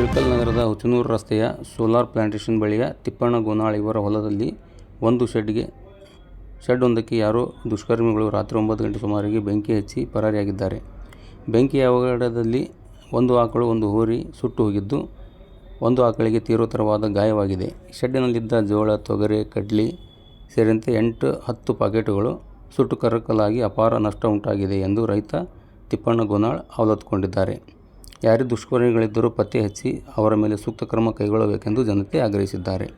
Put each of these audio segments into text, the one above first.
ಇಳಕಲ್ ನಗರದ ಹುಚ್ಚನೂರು ರಸ್ತೆಯ solar plantation ಬಳಿಯ ತಿಪ್ಪಣ್ಣ ಗೋನಾಳ್ ಇವರ ಹೊಲದಲ್ಲಿ ಒಂದು ಶೆಡ್ಡೊಂದಕ್ಕೆ ಯಾರೋ ದುಷ್ಕರ್ಮಿಗಳು ರಾತ್ರಿ 9 ಗಂಟೆ ಸುಮಾರಿಗೆ ಬೆಂಕಿ ಹಚ್ಚಿ ಪರಾರಿಯಾಗಿದ್ದಾರೆ. ಬೆಂಕಿಯ ಅವಘಡದಲ್ಲಿ ಒಂದು ಆಕಳು, ಒಂದು ಹೋರಿ ಸುಟ್ಟು ಹೋಗಿದ್ದು, ಒಂದು ಆಕಳಿಗೆ ತೀವ್ರತರವಾದ ಗಾಯವಾಗಿದೆ. ಶೆಡ್ಡಿನಲ್ಲಿದ್ದ ಜೋಳ, ತೊಗರೆ, ಕಡ್ಲಿ ಸೇರಿದಂತೆ 8-10 ಪ್ಯಾಕೆಟುಗಳು ಸುಟ್ಟು ಕರಕಲಾಗಿ ಅಪಾರ ನಷ್ಟ ಉಂಟಾಗಿದೆ ಎಂದು ರೈತ ತಿಪ್ಪಣ್ಣ ಗೋನಾಳ್ ಅವಲತ್ತುಕೊಂಡಿದ್ದಾರೆ. ಯಾರೇ ದುಷ್ಕರ್ಮಿಗಳಿದ್ದರೂ ಪತ್ತೆ ಹಚ್ಚಿ ಅವರ ಮೇಲೆ ಸೂಕ್ತ ಕ್ರಮ ಕೈಗೊಳ್ಳಬೇಕೆಂದು ಜನತೆ ಆಗ್ರಹಿಸಿದ್ದಾರೆ.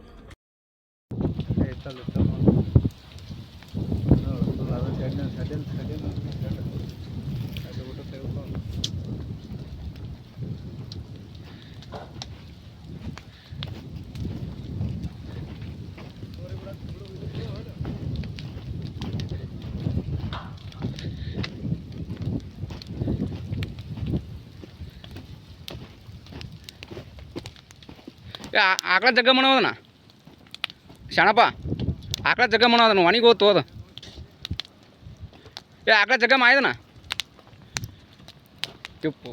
ಆಕಳ ಜಗ್ಗ ಮಾಡೋದನ ಶಾಣಪ್ಪ, ಆಕಳ ಜಗ್ಗ ಮಾಡೋದನ ಒಣಗಿ ಹೋತು ಅದು. ಆಕಳ ಜಗ್ಗ ಮಾಯದನ ತಿಪ್ಪು.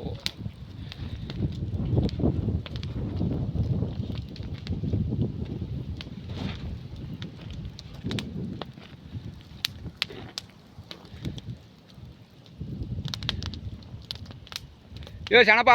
ಶಾಣಪ್ಪ